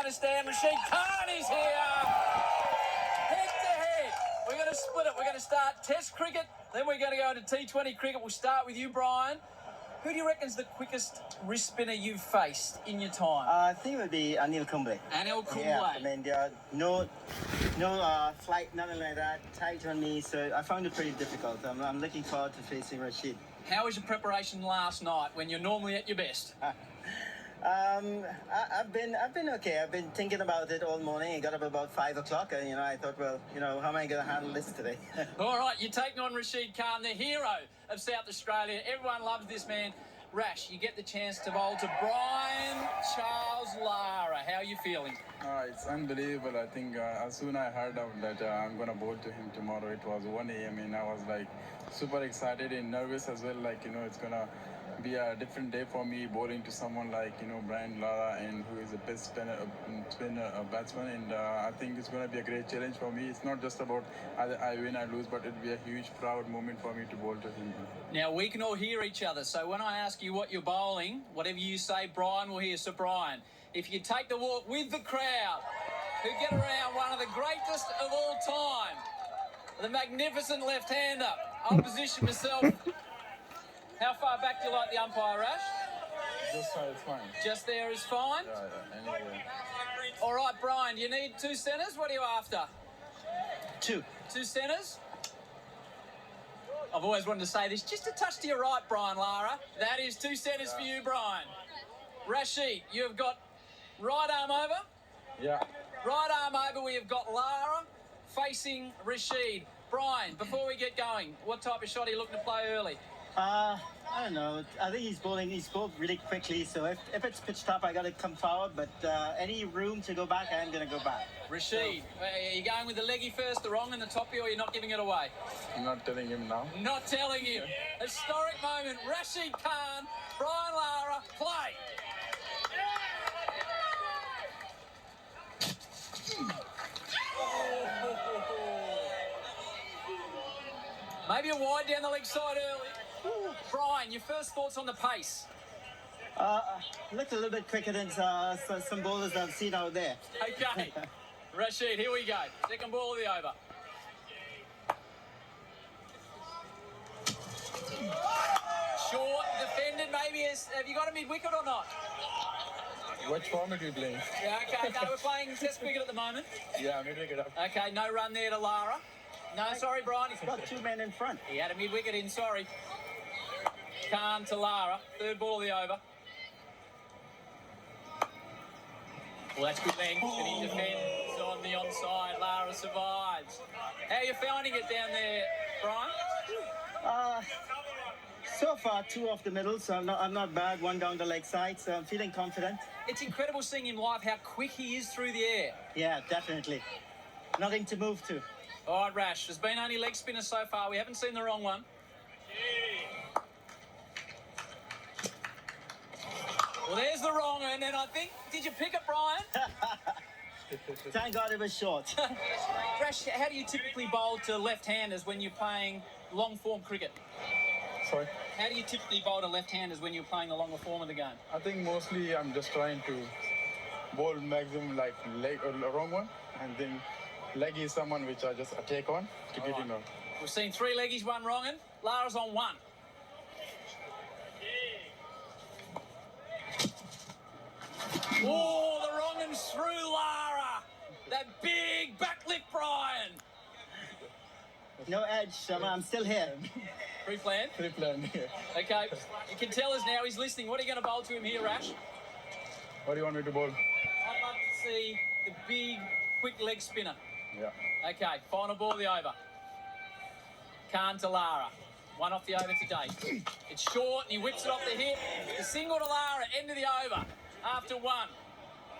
understand. Rashid Khan is here. Head to head. We're going to split it. We're going to start Test cricket, then we're going to go into T20 cricket. We'll start with you, Brian. Who do you reckon's the quickest wrist spinner you've faced in your time? I think it would be Anil Kumble. Anil Kumble. Yeah, I mean, there are no flight, nothing like that, tight on me, so I found it pretty difficult. I'm looking forward to facing Rashid. How was your preparation last night when you're normally at your best? I've been okay. I've been thinking about it all morning. I got up about 5 o'clock, and I thought, well, how am I going to handle this today? All right, you're taking on Rashid Khan, the hero of South Australia. Everyone loves this man. Rash, you get the chance to bowl to Brian Charles Lara. How are you feeling? It's unbelievable. I think as soon as I heard of that I'm going to bowl to him tomorrow, it was 1 a.m. and I was like super excited and nervous as well. Like, it's going to be a different day for me bowling to someone like, Brian Lara, and who is the best batsman. And I think it's going to be a great challenge for me. It's not just about either I win or lose, but it'll be a huge, proud moment for me to bowl to him. Now, we can all hear each other. So when I ask you what you're bowling, whatever you say, Brian will hear. So, Brian, if you take the walk with the crowd, who get around one of the greatest of all time, the magnificent left-hander, I'll position myself. How far back do you like the umpire, Rash? Just so it's fine. Just there is fine? Yeah, anyway. All right, Brian, do you need 2 centres? What are you after? 2. 2 centres? I've always wanted to say this. Just a touch to your right, Brian Lara. That is 2 centres for you, Brian. Rashid, you have got right arm over. Yeah. Right arm over, we have got Lara facing Rashid. Brian, before we get going, what type of shot are you looking to play early? I don't know. I think he's bowled really quickly, so if it's pitched up, I got to come forward, but any room to go back, I am going to go back. Rashid, are you going with the leggy first, the wrong and the toppy, or you're not giving it away? I'm not telling him now. Not telling him. Historic moment. Rashid Khan, Brian Lara, play. Maybe a wide down the leg side early. Brian, your first thoughts on the pace? Looked a little bit quicker than some bowlers that I've seen out there. Okay. Rashid, here we go. Second ball of the over. Short, defended, maybe. Have you got a mid-wicket or not? Which format are you playing? Yeah, okay. No, we're playing Test cricket at the moment. Yeah, mid-wicket up. Okay, no run there to Lara. No, sorry, Brian. He's got 2 men in front. He had a mid-wicket in, sorry. Khan to Lara. Third ball of the over. Well, that's good length, and he defends on the onside. Lara survives. How are you finding it down there, Brian? So far, 2 off the middle, so I'm not bad. 1 down the leg side, so I'm feeling confident. It's incredible seeing him live, how quick he is through the air. Yeah, definitely. Nothing to move to. All right, Rash, there's been only leg spinners so far. We haven't seen the wrong one. Well, there's the wrong one, and I think... Did you pick it, Brian? Thank God it was short. Rash, how do you typically bowl to left-handers when you're playing long-form cricket? Sorry? How do you typically bowl to left-handers when you're playing the longer form of the game? I think mostly I'm just trying to bowl maximum like leg or the wrong one, and then leg is someone which I just take on to get him out. We've seen 3 leggies, 1 wrong, and Lara's on 1. Oh, the wrong and through Lara. That big backlift, Brian. No edge, I'm still here. Pre-planned? Pre-planned, yeah. Okay, you can tell us now he's listening. What are you going to bowl to him here, Rash? What do you want me to bowl? I'd love to see the big, quick leg spinner. Yeah. Okay, final ball of the over. Khan to Lara. 1 off the over today. It's short and he whips it off the hip. The single to Lara, end of the over. After 1.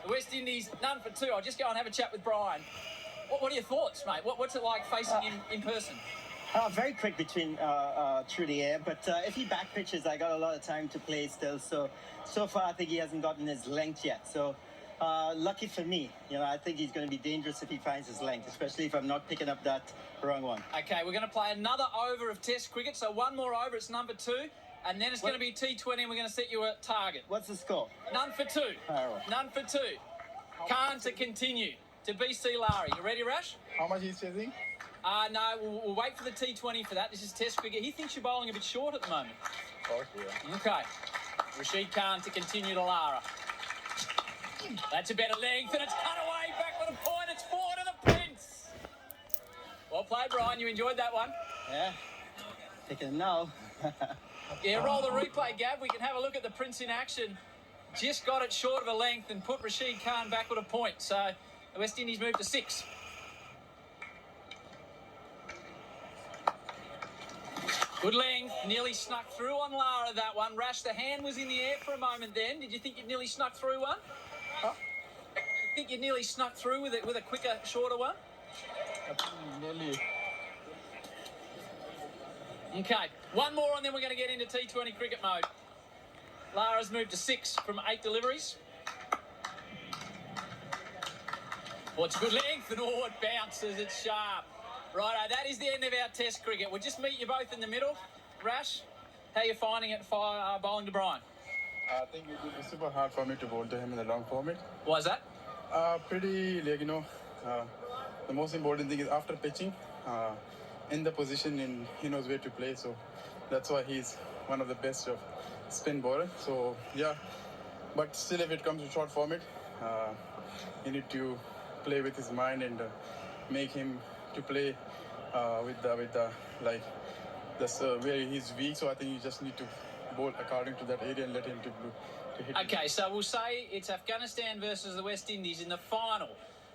The West Indies, none for 2. I'll just go and have a chat with Brian. What are your thoughts, mate? What's it like facing him in person? Very quick between through the air, but if he back pitches, I got a lot of time to play still. So far, I think he hasn't gotten his length yet. So lucky for me, I think he's going to be dangerous if he finds his length, especially if I'm not picking up that wrong one. Okay, we're going to play another over of Test cricket. So 1 more over, it's number 2. And then it's going to be T20 and we're going to set you a target. What's the score? None for 2. All right. None for 2. Khan to continue to BC Lara. You ready, Rash? How much he's chasing? No, we'll wait for the T20 for that. This is Test cricket. He thinks you're bowling a bit short at the moment. Okay. Okay. Rashid Khan to continue to Lara. That's a better length, and it's cut away. Back with a point. It's 4 to the Prince. Well played, Brian. You enjoyed that one. Yeah. Taking it now. Yeah, roll the replay, Gav. We can have a look at the Prince in action. Just got it short of a length and put Rashid Khan back with a point. So the West Indies moved to 6. Good length, nearly snuck through on Lara, that one. Rash, the hand was in the air for a moment then. Did you think you'd nearly snuck through one? Huh? You think you nearly snuck through with it with a quicker, shorter one? I think nearly. Okay, one more and then we're going to get into T20 cricket mode. Lara's moved to 6 from 8 deliveries. Oh, it's a good length and it bounces, it's sharp. Righto, that is the end of our Test cricket. We'll just meet you both in the middle. Rash, how are you finding it bowling to Brian? I think it will be super hard for me to bowl to him in the long format. Why is that? Pretty, the most important thing is after pitching, in the position, and he knows where to play. So that's why he's one of the best of spin bowler. So yeah, but still, if it comes to short format, you need to play with his mind and make him to play with the that's where he's weak. So I think you just need to bowl according to that area and let him to hit. Okay, so we'll say it's Afghanistan versus the West Indies in the final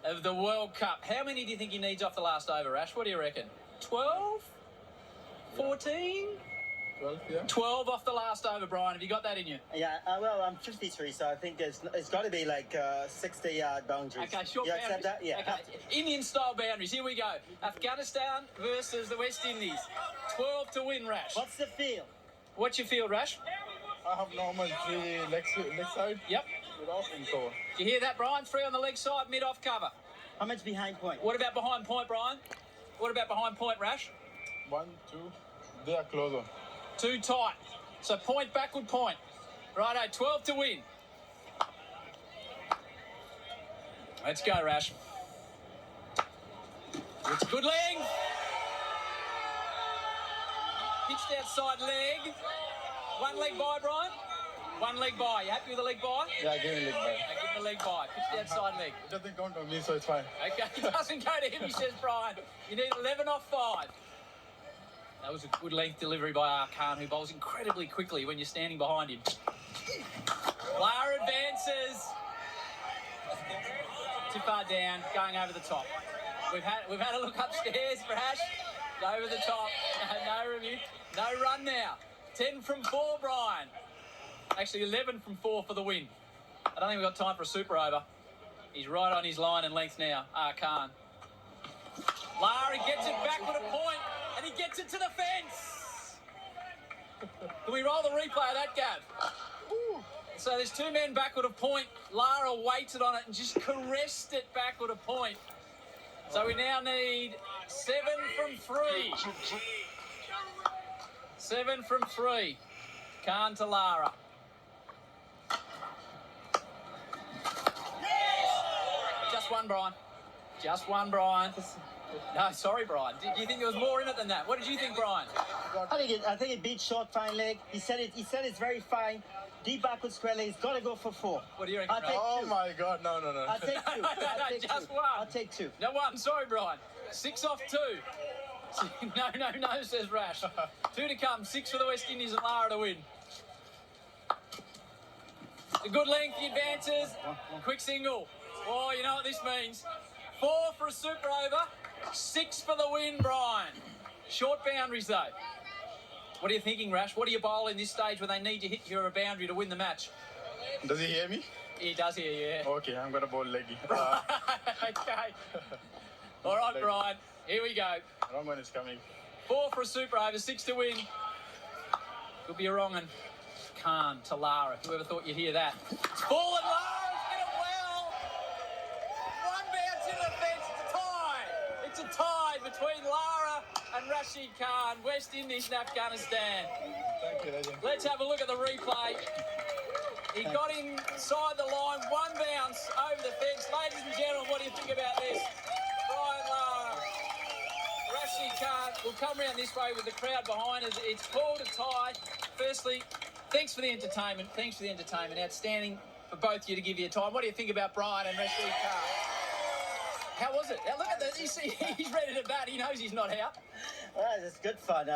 of the World Cup. How many do you think he needs off the last over, Rash? What do you reckon? 12? 14? 12, yeah. 12 off the last over, Brian. Have you got that in you? Yeah, well, I'm 53, so I think it's got to be like 60-yard boundaries. Okay, short You boundaries. accept that? Yeah. Okay, Indian-style boundaries. Here we go. Afghanistan versus the West Indies. 12 to win, Rash. What's the feel? What's your field, Rash? I have normal 3 leg side. Yep. With off and cover. Do you hear that, Brian? 3 on the leg side, mid-off cover. How much behind point? What about behind point, Brian? What about behind point, Rash? 1, 2. They are closer. Too tight. So point, backward point. Righto, 12 to win. Let's go, Rash. It's a good length. Pitched outside leg. One leg by, Brian. One leg by. You happy with the leg by? Yeah, give me leg by. Give him the leg by. Pitched outside leg. It doesn't count on me, so it's fine. Okay, it doesn't go to him, he says, Brian. You need 11 off 5. That was a good length delivery by Khan, who bowls incredibly quickly when you're standing behind him. Lara advances. Too far down, going over the top. We've had a look upstairs, Rash. Over the top. No review. No run now. 10 from 4, Brian. Actually, 11 from 4 for the win. I don't think we've got time for a super over. He's right on his line and length now, Khan. Lara gets it back with a point, and he gets it to the fence. Can we roll the replay of that, Gav? So there's 2 men back with a point. Lara waited on it and just caressed it back with a point. So we now need 7 from 3. 7 from 3. Khan to Lara. Just one, Brian. Just one, Brian. No, sorry, Brian. Do you think there was more in it than that? What did you think, Brian? I think it beats short fine leg. He said it's very fine. Deep backward square leg. He's got to go for 4. What do you reckon, I'll Brian? take Oh 2. my God, no. I'll take 2. I'll take Just 2. one. I'll take 2. No one. Sorry, Brian. 6 off 2. No, says Rash. 2 to come. 6 for the West Indies and Lara to win. A good length, he advances. Quick single. Oh, you know what this means. 4 for a super over. 6 for the win, Brian. Short boundaries, though. What are you thinking, Rash? What do you bowl in this stage where they need to hit your boundary to win the match? Does he hear me? He does hear you, yeah. Okay, I'm gonna bowl leggy. Okay. All right, Brian. Here we go. Wrong one is coming. 4 for a super over, 6 to win. Could be a wrong one. Khan to Lara. Whoever thought you'd hear that? It's fallen. Lara's hit it well. One bounce into the fence. It's a tie. It's a tie between Lara and Rashid Khan, West Indies and Afghanistan. Thank you, legend. Let's have a look at the replay. He got inside the line, one bounce over the fence. Ladies you think about this? Brian Lara, Rashid Khan. We'll come round this way with the crowd behind us. It's called a tie. Firstly, thanks for the entertainment. Thanks for the entertainment. Outstanding for both you to give you a time. What do you think about Brian and Rashid Khan? How was it? Now look at that. You see, he's ready to bat. He knows he's not out. It's good fun.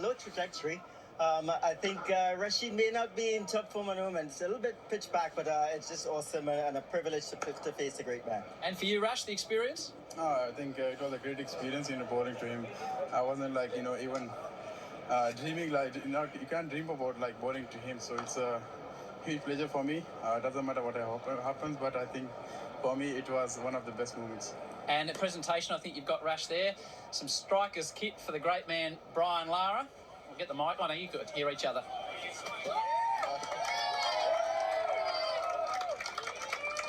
Low trajectory. I think Rashid may not be in top form at the moment. It's a little bit pitch back, but it's just awesome and a privilege to face a great man. And for you, Rush, the experience? I think it was a great experience, bowling to him. I wasn't like, even dreaming like, you can't dream about like bowling to him. So it's a huge pleasure for me. It doesn't matter what happens, but I think for me it was one of the best moments. And at presentation, I think you've got Rush there. Some strikers kit for the great man, Brian Lara. We'll get the mic on. Are you good? Hear each other.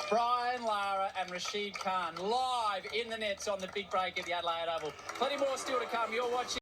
Brian Lara and Rashid Khan live in the nets on the big break at the Adelaide Oval. Plenty more still to come. You're watching